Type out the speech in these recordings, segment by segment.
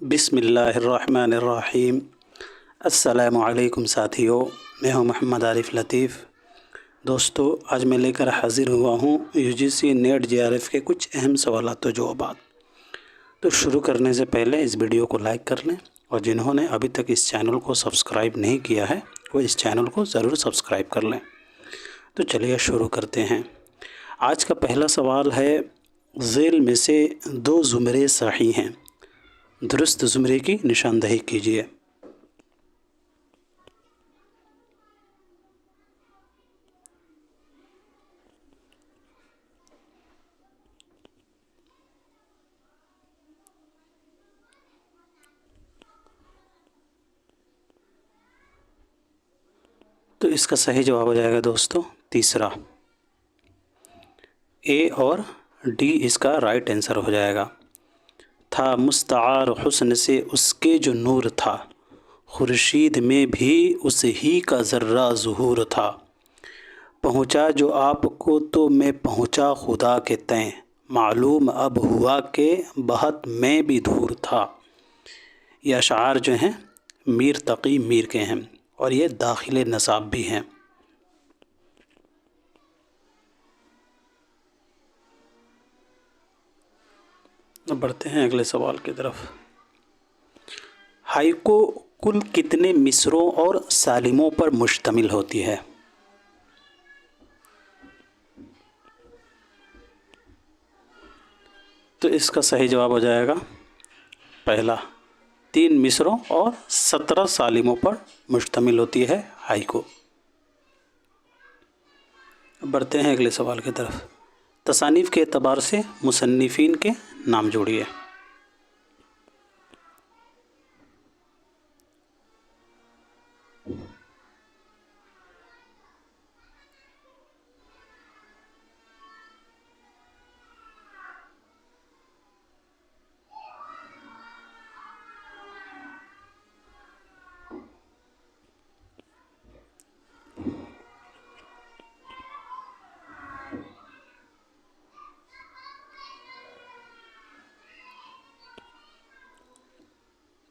بسم اللہ الرحمن الرحیم۔ السلام علیکم ساتھیو، میں ہوں محمد عارف لطیف۔ دوستو، آج میں لے کر حاضر ہوا ہوں UGC نیٹ JRF کے کچھ اہم سوالات و جوابات۔ تو شروع کرنے سے پہلے اس ویڈیو کو لائک کر لیں، اور جنہوں نے ابھی تک اس چینل کو سبسکرائب نہیں کیا ہے وہ اس چینل کو ضرور سبسکرائب کر لیں۔ تو چلیے شروع کرتے ہیں۔ آج کا پہلا سوال ہے، ذیل میں سے دو زمرے صحیح ہیں، درست زمرے کی نشاندہی کیجیے۔ تو اس کا صحیح جواب ہو جائے گا دوستو تیسرا، اے اور ڈی اس کا رائٹ آنسر ہو جائے گا۔ تھا مستعار حسن سے اس کے جو نور تھا، خورشید میں بھی اس ہی کا ذرہ ظہور تھا۔ پہنچا جو آپ کو تو میں پہنچا خدا کے تئیں، معلوم اب ہوا کہ بہت میں بھی دور تھا۔ یہ اشعار جو ہیں میر تقی میر کے ہیں، اور یہ داخل نصاب بھی ہیں۔ اب بڑھتے ہیں اگلے سوال کی طرف۔ ہائکو کل کتنے مصروں اور سالموں پر مشتمل ہوتی ہے؟ تو اس کا صحیح جواب ہو جائے گا پہلا، 3 مصروں اور 17 سالموں پر مشتمل ہوتی ہے ہائکو۔ بڑھتے ہیں اگلے سوال کی طرف۔ تصانیف کے اعتبار سے مصنفین کے نام جوڑیے۔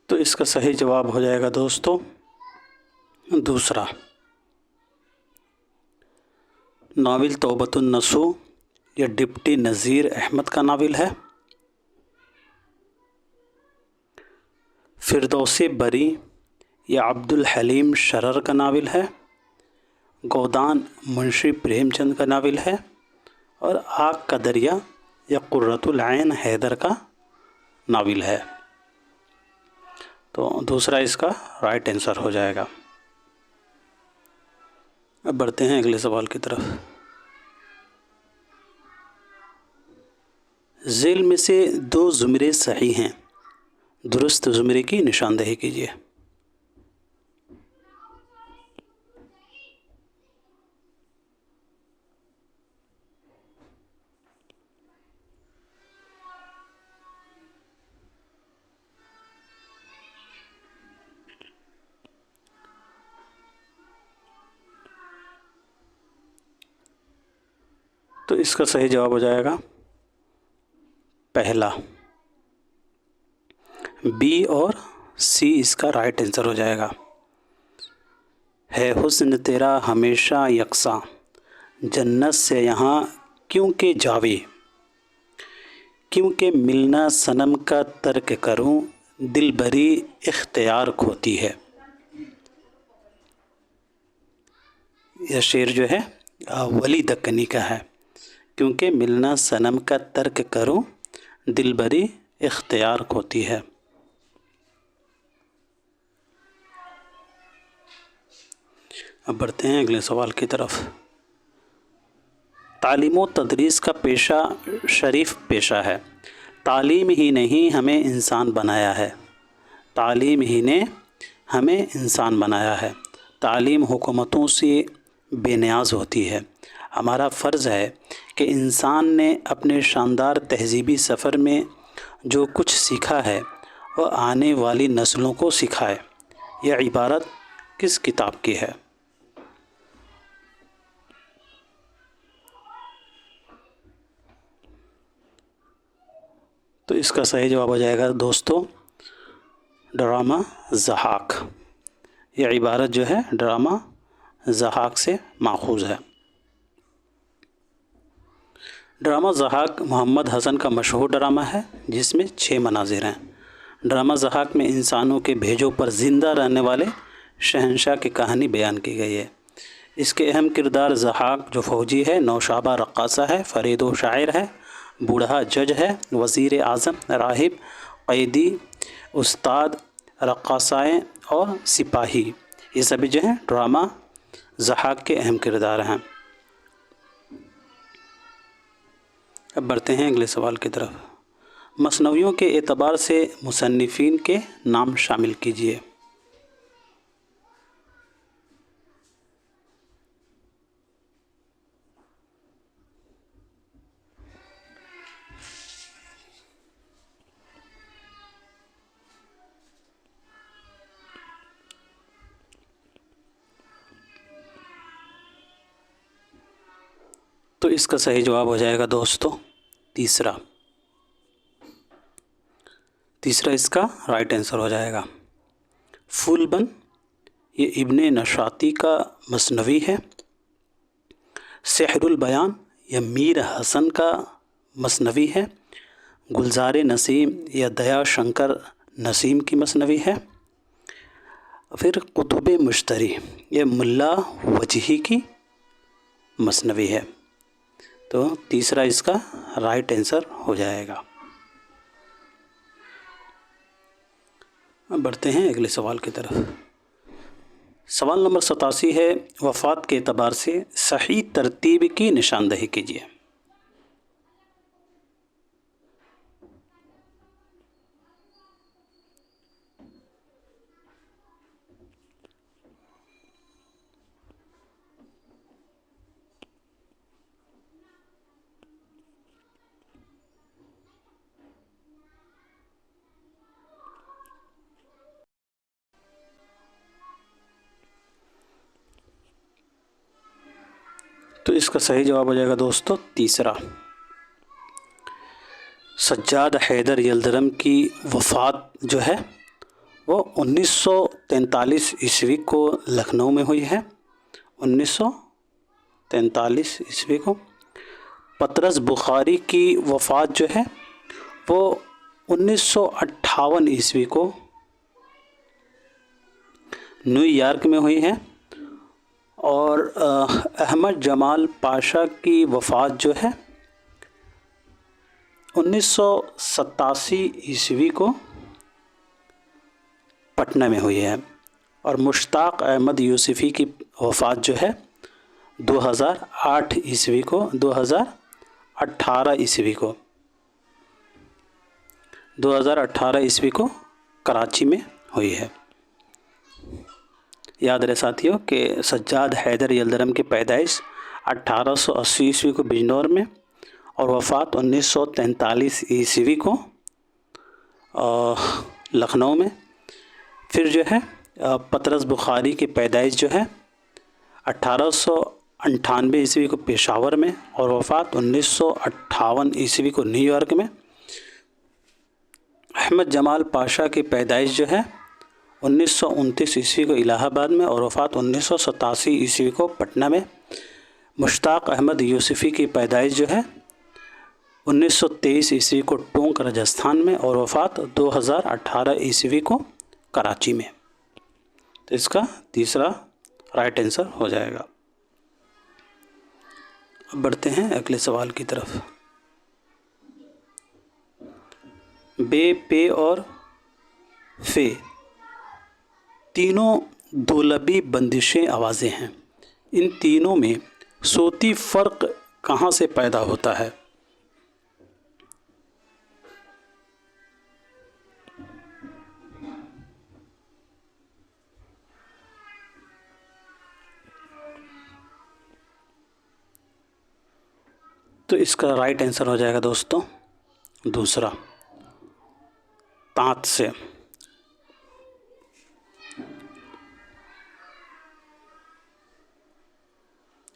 تو اس کا صحیح جواب ہو جائے گا دوستو دوسرا، ناول توبۃ النصوح یہ ڈپٹی نذیر احمد کا ناول ہے۔ فردوس بری یہ عبد الحلیم شرر کا ناول ہے۔ گودان منشی پریم چند کا ناول ہے۔ اور آگ کا دریا یہ قرۃ العین حیدر کا ناول ہے۔ تو دوسرا اس کا رائٹ آنسر ہو جائے گا۔ اب بڑھتے ہیں اگلے سوال کی طرف۔ ذیل میں سے دو زمرے صحیح ہیں، درست زمرے کی نشاندہی کیجیے۔ تو اس کا صحیح جواب ہو جائے گا پہلا، بی اور سی اس کا رائٹ آنسر ہو جائے گا۔ ہے حسن تیرا ہمیشہ یکساں، جنت سے یہاں کیوں کہ جاوے، کیونکہ ملنا صنم کا ترک کروں، دل بری اختیار کھوتی ہے۔ یہ شعر جو ہے ولی دکنی کا ہے، کیونکہ ملنا صنم کا ترک کروں، دل بری اختیار کھوتی ہے۔ اب بڑھتے ہیں اگلے سوال کی طرف۔ تعلیم و تدریس کا پیشہ شریف پیشہ ہے، تعلیم ہی نے ہمیں انسان بنایا ہے، تعلیم ہی نے ہمیں انسان بنایا ہے۔ تعلیم حکومتوں سے بے نیاز ہوتی ہے۔ ہمارا فرض ہے کہ انسان نے اپنے شاندار تہذیبی سفر میں جو کچھ سیکھا ہے وہ آنے والی نسلوں کو سکھائے۔ یہ عبارت کس کتاب کی ہے؟ تو اس کا صحیح جواب ہو جائے گا دوستو ड्रामा ज़हाक। ये इबारत जो है ड्रामा ज़हाक से माखूज़ है। ड्रामा ज़हाक मोहम्मद हसन का मशहूर ड्रामा है जिसमें 6 मनाज़िर हैं। ड्रामा ज़हाक में इंसानों के भेजों पर ज़िंदा रहने वाले शहंशाह की कहानी बयान की गई है। इसके अहम किरदार ज़हाक जो फ़ौजी है, नौशाबा रक्कासा है, फ़रीदो शायर है, बूढ़ा जज है, वज़ीर आज़म, राहिब, क़ैदी, उस्ताद, रक्कासाएँ और सिपाही, ये सभी जो हैं ड्रामा ज़हाक के अहम किरदार हैं। अब बढ़ते हैं अगले सवाल की तरफ। मसनवियों के एतबार से मुसन्निफ़ीन के नाम शामिल कीजिए। तो इसका सही जवाब हो जाएगा दोस्तों तीसरा इसका राइट आंसर हो जाएगा। फूलबन ये इब्ने नशाती का मसनवी है। सेहरुल बयान यह मीर हसन का मसनवी है। गुलजार नसीम या दया शंकर नसीम की मसनवी है। फिर कुतुब मुश्तरी ये मुल्ला वजही की मसनवी है। तो तीसरा इसका राइट आंसर हो जाएगा। अब बढ़ते हैं अगले सवाल की तरफ। सवाल नंबर 87 है, वफ़ात के एतबार से सही तरतीब की निशानदही कीजिए। तो इसका सही जवाब हो जाएगा दोस्तों तीसरा। सज्जाद हैदर यल्दरम की वफ़ात जो है वो 1943 ईस्वी को लखनऊ में हुई है। 1943 ईस्वी को। पतरस बुखारी की वफ़ात जो है वो 1958 ईस्वी को न्यूयॉर्क में हुई है। और अहमद जमाल पाशा की वफ़ात जो है 1987 ईस्वी को पटना में हुई है। और मुश्ताक अहमद यूसुफ़ी की वफ़ात जो है 2008 ईस्वी को 2018 ईस्वी को कराची में हुई है। याद रहे साथियों कि सज्जाद हैदर यल्दरम की पैदाइश 1880 ईस्वी को बिजनौर में और वफ़ात 1943 ईस्वी को लखनऊ में। फिर जो है पतरस बुखारी की पैदाइश जो है 1898 ईस्वी को पेशावर में और वफ़ात 1958 ईस्वी को न्यूयॉर्क में। अहमद जमाल पाशा की पैदाइश जो है 1929 ईस्वी को इलाहाबाद में और वफ़ात 1987 ईस्वी को पटना में। मुश्ताक अहमद यूसुफ़ी की पैदाइश जो है 1923 ईस्वी को टोंक राजस्थान में और वफ़ात 2018 ईस्वी को कराची में। तो इसका तीसरा राइट आंसर हो जाएगा। अब बढ़ते हैं अगले सवाल की तरफ। बे, पे और फे तीनों दुलबी बंदिशें आवाज़ें हैं। इन तीनों में सोती फ़र्क कहाँ से पैदा होता है? तो इसका राइट आंसर हो जाएगा दोस्तों दूसरा, ताँत से।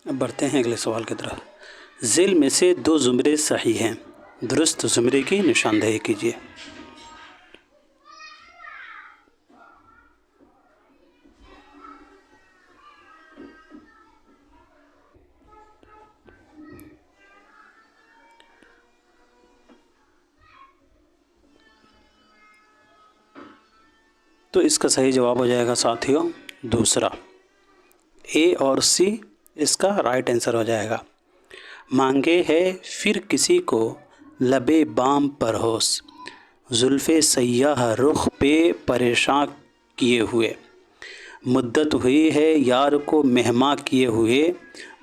अब बढ़ते हैं अगले सवाल की तरफ। ज़िल में से 2 ज़ुमरे सही हैं, दुरुस्त ज़ुमरे की निशानदेही कीजिए। تو اس کا صحیح جواب ہو جائے گا ساتھیوں دوسرا، اے اور سی اس کا رائٹ آنسر ہو جائے گا۔ مانگے ہے پھر کسی کو لبے بام پر ہوس، زلف سیاہ رخ پہ پریشاں کیے ہوئے، مدت ہوئی ہے یار کو مہماں کیے ہوئے،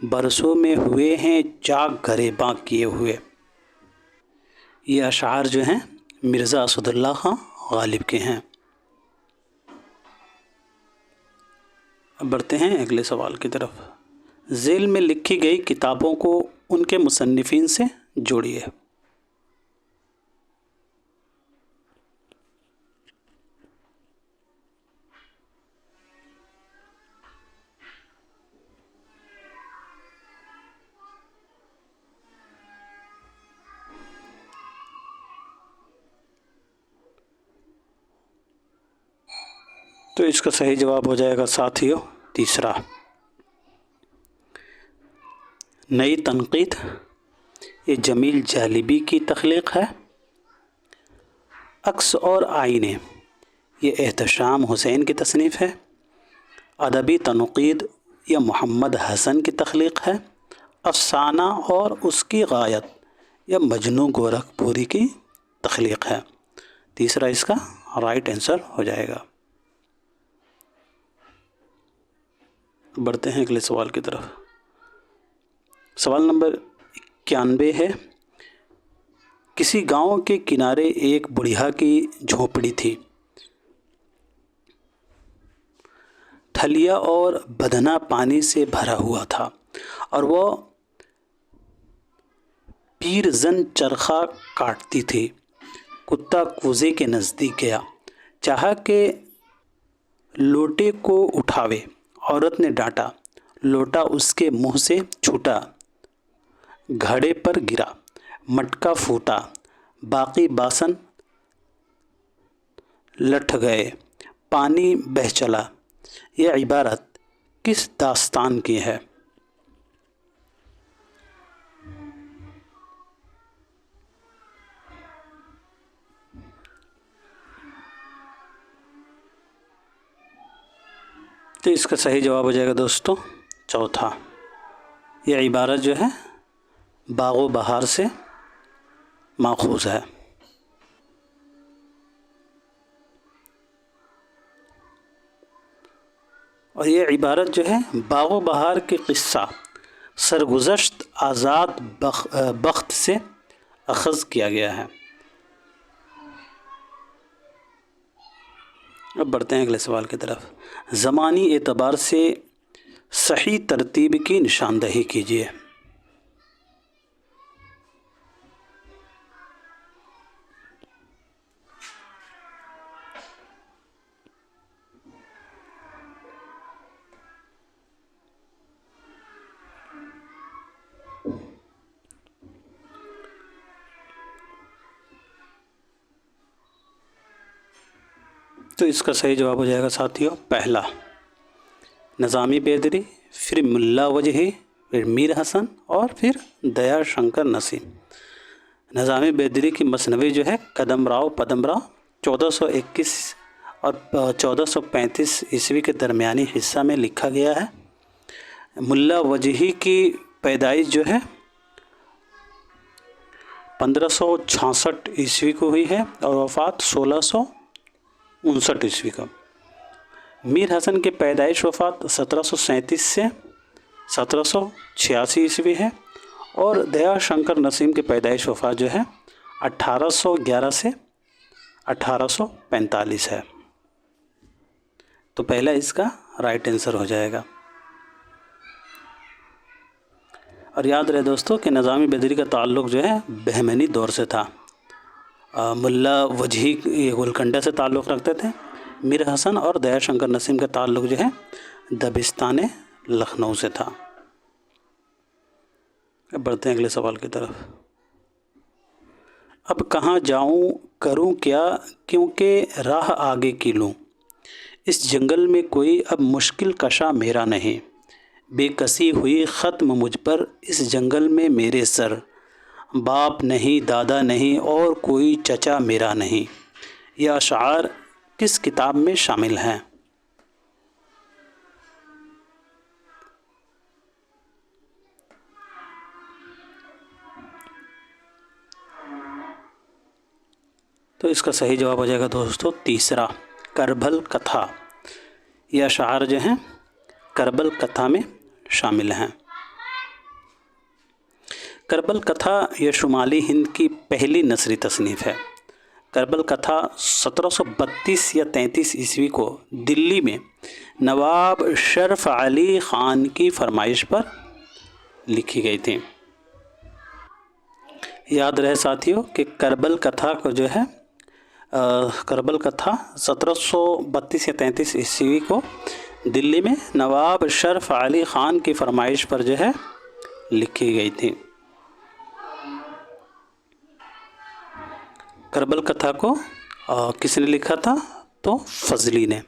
برسوں میں ہوئے ہیں چاک گریباں کیے ہوئے۔ یہ اشعار جو ہیں مرزا اسد اللہ خان غالب کے ہیں۔ اب بڑھتے ہیں اگلے سوال کی طرف۔ ذیل میں لکھی گئی کتابوں کو ان کے مصنفین سے جوڑیے۔ تو اس کا صحیح جواب ہو جائے گا ساتھیوں تیسرا، نئی تنقید۔ یہ جمیل جالبی کی تخلیق ہے۔ عکس اور آئینے، یہ احتشام حسین کی تصنیف ہے۔ ادبی تنقید، یہ محمد حسن کی تخلیق ہے۔ افسانہ اور اس کی غایت، یہ مجنوں گورکھپوری کی تخلیق ہے۔ تیسرا اس کا رائٹ آنسر ہو جائے گا۔ بڑھتے ہیں اگلے سوال کی طرف۔ سوال نمبر 91 ہے، کسی گاؤں کے کنارے ایک بڑھیا کی جھونپڑی تھی، تھلیا اور بدنا پانی سے بھرا ہوا تھا، اور وہ پیرزن چرخا کاٹتی تھی۔ کتا کوزے کے نزدیک گیا، چاہا کہ لوٹے کو اٹھاوے، عورت نے ڈانٹا، لوٹا اس کے منہ سے چھوٹا، گھڑے پر گرا، مٹکا پھوٹا، باقی باسن لٹھ گئے، پانی بہہ چلا۔ یہ عبارت کس داستان کی ہے؟ تو اس کا صحیح جواب ہو جائے گا دوستوں چوتھا۔ یہ عبارت جو ہے باغ و بہار سے ماخوذ ہے۔ اور یہ عبارت جو ہے باغ و بہار کے قصہ سرگزشت آزاد بخت سے اخذ کیا گیا ہے۔ اب بڑھتے ہیں اگلے سوال کی طرف۔ زمانی اعتبار سے صحیح ترتیب کی نشاندہی کیجیے۔ تو اس کا صحیح جواب ہو جائے گا ساتھیوں پہلا، نظامی بیدری، پھر ملا وجہی، پھر میر حسن، اور پھر دیا شنکر نسیم۔ نظامی بیدری کی مثنوی جو ہے قدم راؤ پدم راؤ 1421 اور 1435 عیسوی کے درمیانی حصہ میں لکھا گیا ہے۔ ملا وجہی کی پیدائش جو ہے 1566 عیسوی کو ہوئی ہے اور وفات 1659 عیسوی کا۔ میر حسن کی پیدائش وفات 1737 سے 1786 عیسوی ہے، اور دیا شنکر نسیم کی پیدائش وفات جو ہے 1811 سے 1845 ہے۔ تو پہلا اس کا رائٹ آنسر ہو جائے گا۔ اور یاد رہے دوستو کہ نظامی بیدری کا تعلق جو ہے بہمنی دور سے تھا۔ ملا وجہی یہ گولکنڈہ سے تعلق رکھتے تھے، میر حسن اور دیا شنکر نسیم کا تعلق جو ہے دبستان لکھنؤ سے تھا۔ اب بڑھتے ہیں اگلے سوال کی طرف۔ اب کہاں جاؤں کروں کیا کیونکہ راہ آگے کی لوں، اس جنگل میں کوئی اب مشکل کشا میرا نہیں، بے کسی ہوئی ختم مجھ پر اس جنگل میں میرے سر، باپ نہیں دادا نہیں اور کوئی چچا میرا نہیں۔ یہ اشعار किस किताब में शामिल हैं? तो इसका सही जवाब हो जाएगा दोस्तों तीसरा, करबल कथा। यह अशआर जो हैं करबल कथा में शामिल हैं। करबल कथा यह शुमाली हिंद की पहली नसरी तसनीफ़ है। करबल कथा 1732 या 33 ईस्वी को दिल्ली में नवाब शरफ अली ख़ान की फरमाइश पर लिखी गई थी। याद रहे साथियों कि करबल कथा को जो है करबल कथा 1732 या 33 ईस्वी को दिल्ली में नवाब शरफ अली ख़ान की फरमाइश पर जो है लिखी गई थी। करबल कथा को किसने लिखा था? तो फजली ने।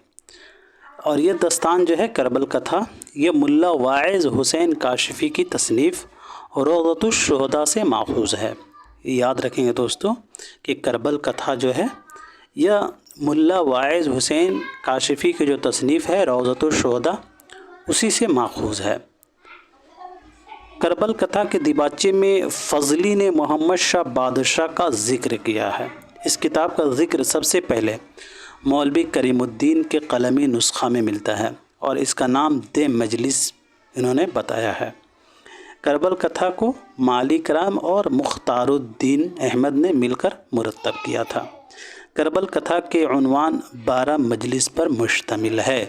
और ये दस्तान जो है करबल कथा ये मुल्ला वाइज़ हुसैन काशिफ़ी की तसनीफ़ रोज़तुश शुहदा से माखूज़ है। याद रखेंगे दोस्तों कि करबल कथा जो है यह मुल्ला वाइज़ हुसैन काशिफ़ी की जो तसनीफ़ है रोज़तुश शुहदा उसी से माखूज़ है। करबल कथा के दिबाचे में फजली ने मोहम्मद शाह बादशाह का ज़िक्र किया है। इस किताब का ज़िक्र सबसे पहले मौलवी करीमुद्दीन के कलमी नुस्खा में मिलता है और इसका नाम दे मजलिस इन्होंने बताया है। करबल कथा को मालिक राम और मुख्तारुद्दीन अहमद ने मिलकर मुरतब किया था। करबल कथा के उन्वान 12 मजलिस पर मुश्तमिल है।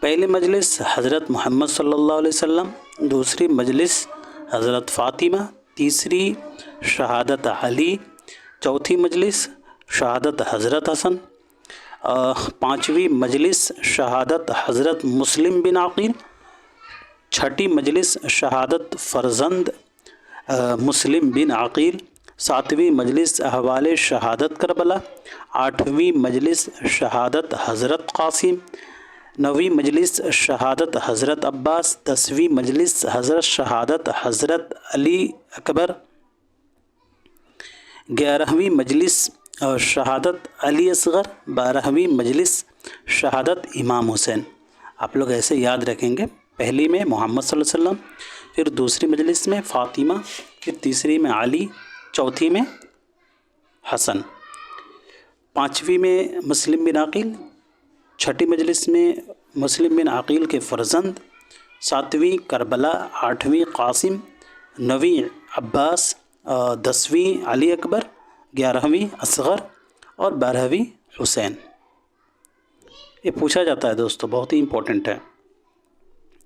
पहली मजलिस हज़रत मोहम्मद सल्लल्लाहु अलैहि वसल्लम, दूसरी मजलिस हज़रत फ़ातिमा, तीसरी शहादत अली, चौथी मजलिस शहादत हज़रत हसन, पाँचवीं मजलिस शहादत हज़रत मुस्लिम बिन अक़ील, छठी मजलिस शहादत फ़रज़ंद मुस्लिम बिन अक़ील, सातवीं मजलिस अहवाल शहादत करबला, आठवीं मजलिस शहादत हज़रत क़ासिम, नवीं मजलिस शहादत हज़रत अब्बास, 10वीं मजलिस हज़रत शहादत हज़रत अली अकबर, 11वीं मजलिस शहादत अली असग़र, 12वीं मजलिस शहादत इमाम हुसैन। आप लोग ऐसे याद रखेंगे, पहली में मोहम्मद सल्लल्लाहु अलैहि वसल्लम, फिर दूसरी मजलिस में फ़ातिमा, फिर तीसरी में अली, चौथी में हसन, पाँचवीं में मुस्लिम बिन अक़ील, छठी मजलिस में मुस्लिम बिन अक़ील के फ़रज़ंद, सातवीं करबला, आठवीं क़ासिम, नवीं अब्बास, 10वीं अली अकबर, 11वीं असग़र और 12वीं हुसैन। ये पूछा जाता है दोस्तों, बहुत ही इम्पोर्टेंट है।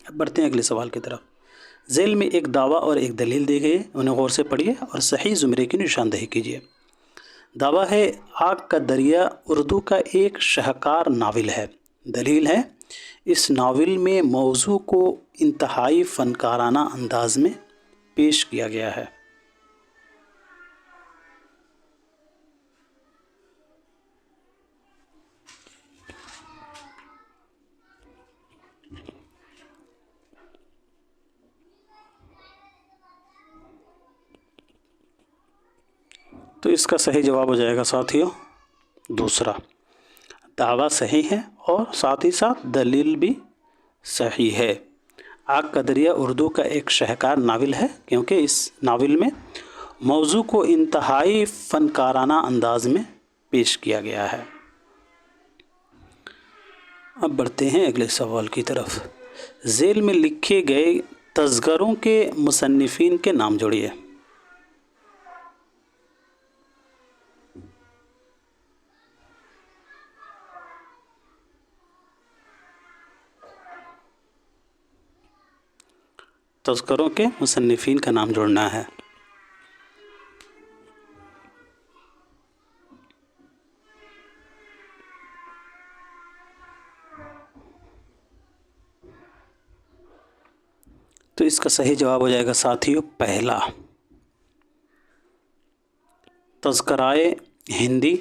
अब बढ़ते हैं अगले सवाल की तरफ। झेल में एक दावा और एक दलील दी गई है, उन्हें गौर से पढ़िए और सही ज़ुमरे की निशानदेही कीजिए। दावा है आग का दरिया उर्दू का एक शाहकार नावल है। दलील है इस नावल में मौजू को इंतहाई फ़नकाराना अंदाज में पेश किया गया है। तो इसका सही जवाब हो जाएगा साथियों दूसरा। दावा सही है और साथ ही साथ दलील भी सही है। आग का दरिया उर्दू का एक शाहकार नावल है क्योंकि इस नावल में मौजू को इंतहाई फ़नकाराना अंदाज में पेश किया गया है। अब बढ़ते हैं अगले सवाल की तरफ। झेल में लिखे गए तज़किरों के मुसन्निफ़ीन के नाम जोड़िए। तज़किरों के मुसन्निफ़ीन का नाम जोड़ना है। तो इसका सही जवाब हो जाएगा साथियों पहला, तज़किराए हिंदी।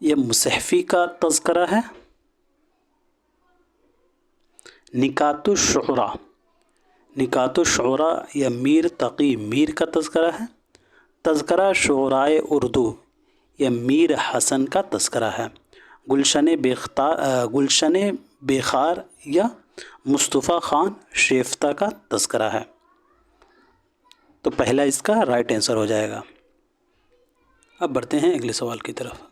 यह मुसहफ़ी का तज़किरा है। निकातुश्शुअरा, निकातुश्शुअरा या मीर तक़ी मीर का तज़किरा है। तज़किरा शुअराए उर्दू या मीर हसन का तस्करा है? गुलशन बेखार या मुस्तफ़ा खान शेफ्ता का तस्करा है? तो पहला इसका राइट आंसर हो जाएगा। अब बढ़ते हैं अगले सवाल की तरफ।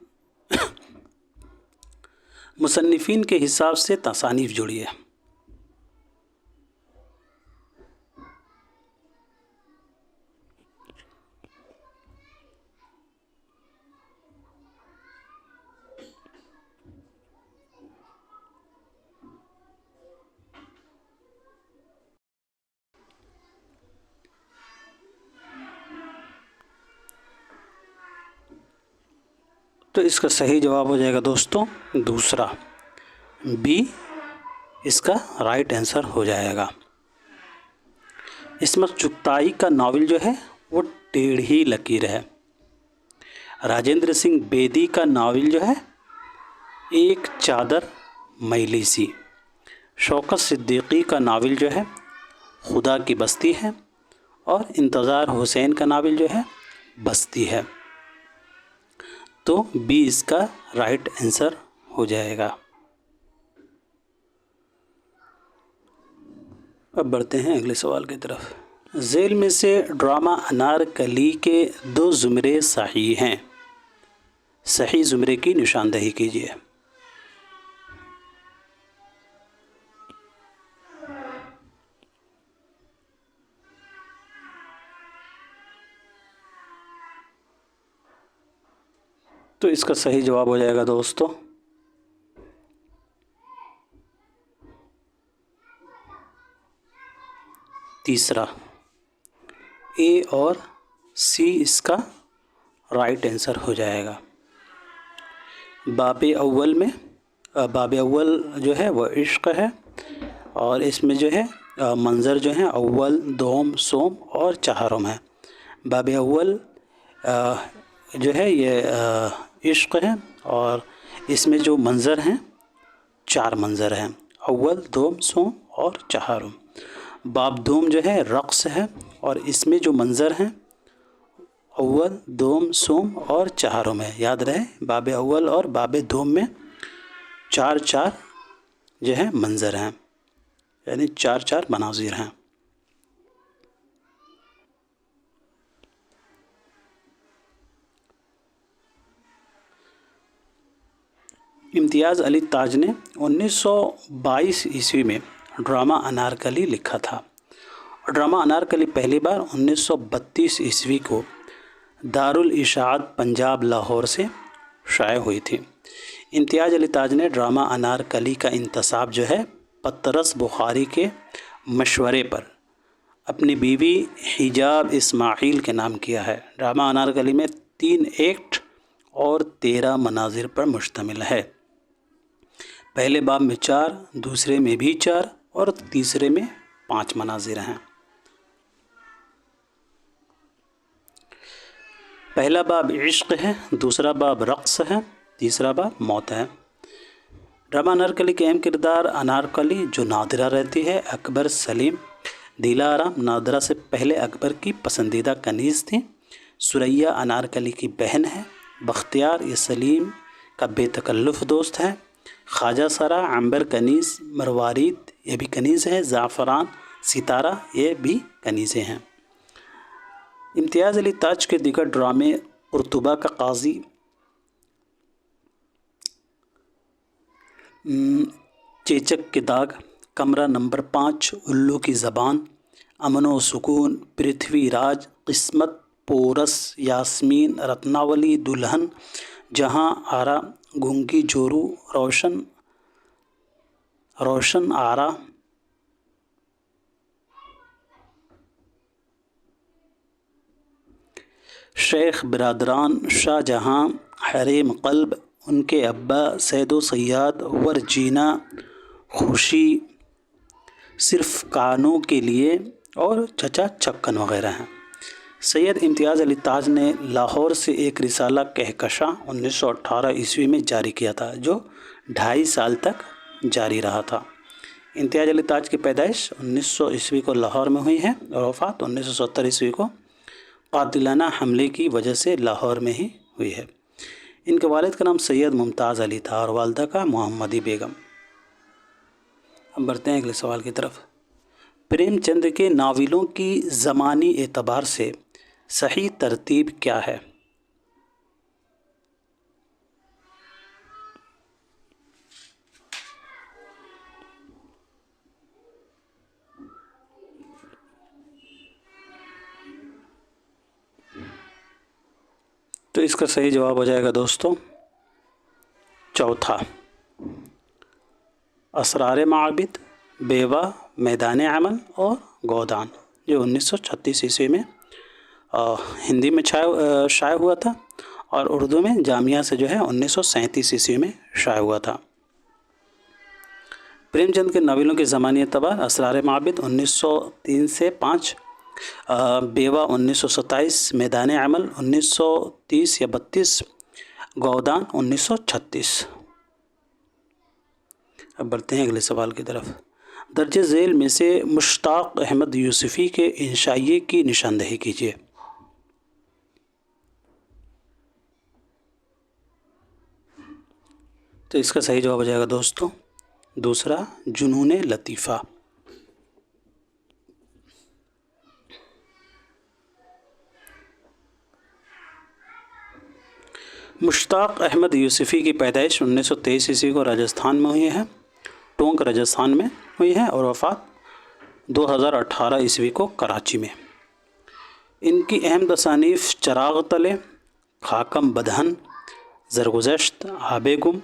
मुसन्निफीन के हिसाब से तसानीफ जोड़िए। तो इसका सही जवाब हो जाएगा दोस्तों दूसरा, बी इसका राइट आंसर हो जाएगा। इस्मत चुगताई का नावल जो है वो टेढ़ी लकीर है। राजेंद्र सिंह बेदी का नावल जो है एक चादर मैली सी। शौकत सिद्दीकी का नावल जो है खुदा की बस्ती है। और इंतज़ार हुसैन का नावल जो है बस्ती है। तो बी इसका राइट आंसर हो जाएगा। अब बढ़ते हैं अगले सवाल की तरफ। झेल में से ड्रामा अनारकली के 2 ज़ुमरे सही हैं। सही ज़ुमरे की निशानदही कीजिए। तो इसका सही जवाब हो जाएगा दोस्तों तीसरा, ए और सी इसका राइट आंसर हो जाएगा। बाब अव्वल जो है वह इश्क है। और इसमें जो है मंज़र जो है अव्वल, दोम, सोम और चहारम है। बाब अव्वल जो है ये इश्क है। और इसमें जो मंज़र हैं 4 मंज़र हैं, अव्वल, दोम, सोम और चहारम। बाब दोम जो है रक़्स है। और इसमें जो मंज़र हैं अव्वल, दोम, सोम और चहारम है। याद रहे बाब अव्वल और बाब दोम में 4 जो है मंज़र हैं, यानी 4 मनाज़िर हैं। इम्तियाज़ अली ताज ने 1922 ईस्वी में ड्रामा अनारकली लिखा था। और ड्रामा अनारकली पहली बार 1932 ईस्वी को दारुल इशाअत पंजाब लाहौर से शाये हुई थी। इम्तियाज़ अली ताज ने ड्रामा अनारकली का इंतसाब जो है पतरस बुखारी के मशवरे पर अपनी बीवी हिजाब इस्माइल के नाम किया है। ड्रामा अनारकली में 3 एक्ट और 13 मनाजिर पर मुश्तमिल है। पहले बाब में 4, दूसरे में भी 4 और तीसरे में 5 मनाजिर हैं। पहला बाब इश्क है, दूसरा बाब रक़्स है, तीसरा बाब मौत है। ड्रामा अनारकली के अहम किरदार अनारकली जो नादिरा रहती है, अकबर सलीम। दिलाराम नादिरा से पहले अकबर की पसंदीदा कनीज़ थी। सुरैया अनारकली की बहन है। बख्तियार ये सलीम का बेतकल्लुफ़ दोस्त है। ख्वाजा सरा, अंबर कनीज़, मरवारीद ये भी कनीज़ है। ज़ाफ़रान, सितारा ये भी कनीज़ें हैं। इम्तियाज़ अली ताज के दीगर ड्रामे कुर्तुबा का काजी, चेचक के दाग, कमरा नंबर 5, उल्लू की ज़बान, अमन व सुकून, पृथ्वी राज, किस्मत, पोरस, यास्मीन, रत्नावली, दुल्हन, जहाँ आरा, गूंगी जोरू, रोशन आरा, शेख बिरादरान, शाहजहाँ, हरीम क़ल्ब, उनके अब्बा, सैदो सैयाद, वर्जीना, खुशी, सिर्फ़ कानों के लिए और चचा चक्कन वग़ैरह हैं। सैयद इम्तियाज़ अली ताज ने लाहौर से एक रिसाला कहकशा 1918 ईस्वी में जारी किया था, जो 2.5 साल तक जारी रहा था। इम्तियाज़ अली ताज की पैदाइश 1900 ईस्वी को लाहौर में हुई है और वफ़ात 1970 ईस्वी को कातिलाना हमले की वजह से लाहौर में ही हुई है। ان کے والد کا نام سید ممتاز علی تھا اور والدہ کا محمدی بیگم۔ اب بڑھتے ہیں اگلے سوال کی طرف۔ پریم چند کے ناولوں کی زمانی اعتبار سے صحیح ترتیب کیا ہے؟ تو اس کا صحیح جواب ہو جائے گا دوستوں چوتھا، اسرار معابد، بیوہ، میدان عمل اور گودان، جو 1936 عیسوی میں ہندی میں شائع ہوا تھا اور اردو میں جامعہ سے جو ہے 1937 عیسوی میں شائع ہوا تھا۔ پریم چند کے ناولوں کے زمانی اعتبار: اسرار معابد 1903 سے 5، بیوہ 1927، میدان عمل 1930 یا 32، گودان 1936۔ اب بڑھتے ہیں اگلے سوال کی طرف۔ درج ذیل میں سے مشتاق احمد یوسفی کے انشائیے کی نشاندہی کیجیے۔ تو اس کا صحیح جواب ہو جائے گا دوستوں دوسرا، جنون لطیفہ۔ مشتاق احمد یوسفی کی پیدائش 1923 عیسوی کو راجستھان میں ہوئی ہے، ٹونک راجستھان میں ہوئی ہے، اور وفات 2018 عیسوی کو کراچی میں۔ ان کی اہم تصانیف چراغ تلے، خاکم بدہن، زرگزشت، آب گم،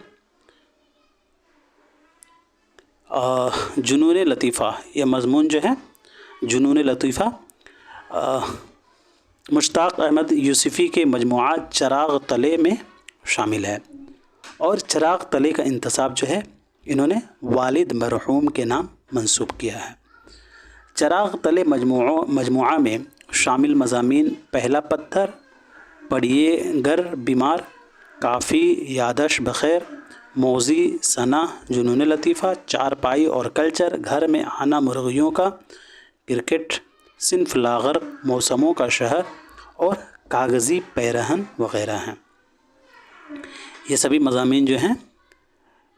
جنون لطیفہ۔ یہ مضمون جو ہے جنون لطیفہ مشتاق احمد یوسفی کے مجموعہ چراغ تلے میں شامل ہے، اور چراغ تلے کا انتساب جو ہے انہوں نے والد مرحوم کے نام منسوب کیا ہے۔ چراغ تلے مجموعہ میں شامل مضامین: پہلا پتھر، پڑھیے گر بیمار، کافی، یادش بخیر، موذی، ثنا، جنون لطیفہ، چارپائی اور کلچر، گھر میں آنا مرغیوں کا، کرکٹ، صنف لاغر، موسموں کا شہر اور کاغذی پیرہن وغیرہ ہیں۔ یہ سبھی مضامین جو ہیں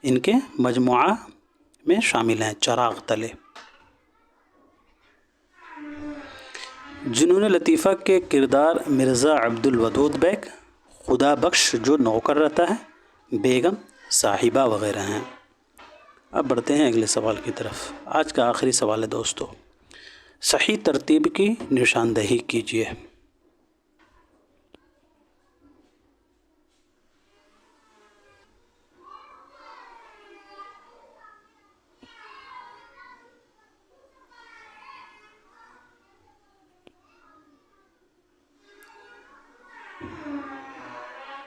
ان کے مجموعہ میں شامل ہیں چراغ تلے۔ جنون لطیفہ کے کردار مرزا عبد الودود بیگ، خدا بخش جو نوکر رہتا ہے، بیگم، صاحبہ وغیرہ ہیں۔ اب بڑھتے ہیں اگلے سوال کی طرف۔ آج کا آخری سوال ہے دوستو، صحیح ترتیب کی نشاندہی کیجیے۔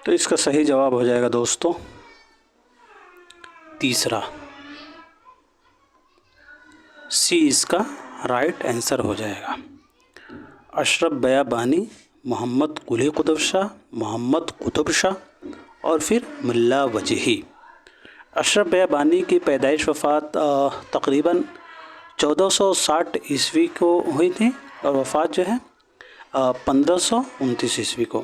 تو اس کا صحیح جواب ہو جائے گا دوستو تیسرا، سی اس کا رائٹ آنسر ہو جائے گا۔ اشرف بیابانی، محمد قلی قطب شاہ، محمد قطب شاہ اور پھر ملا وجہی۔ اشرف بیابانی کی پیدائش وفات تقریباً 1460 عیسوی کو ہوئی تھی اور وفات جو ہے 1529 عیسوی کو۔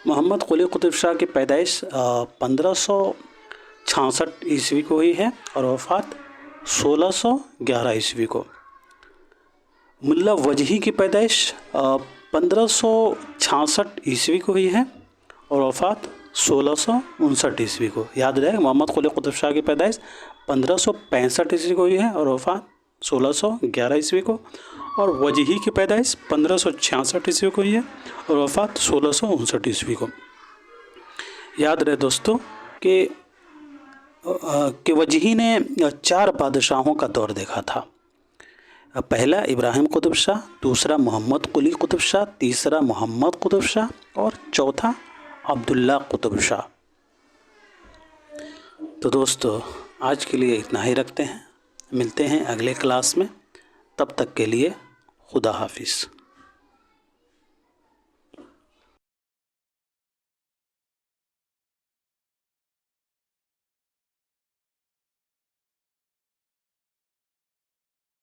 محمد قلی قطب شاہ کی پیدائش 1566 عیسوی کو ہوئی ہے اور وفات 1611 عیسوی کو۔ ملا وجہی کی پیدائش 1566 عیسوی کو ہوئی ہے اور وفات 1659 عیسوی کو۔ یاد رہے، محمد قلی قطب شاہ کی پیدائش 1565 عیسوی کو ہوئی ہے اور وفات 1611 عیسوی کو، اور وجہی کی پیدائش 1566 عیسوی کو ہوئی ہے اور وفات 1659 عیسوی کو۔ یاد رہے دوستو کہ وجہی نے 4 بادشاہوں کا دور دیکھا تھا۔ پہلا ابراہیم قطب شاہ، دوسرا محمد قلی قطب شاہ، تیسرا محمد قطب شاہ اور چوتھا عبداللہ قطب شاہ۔ تو دوستو آج کے لیے اتنا ہی رکھتے ہیں، ملتے ہیں اگلے کلاس میں، تب تک کے لیے خدا حافظ۔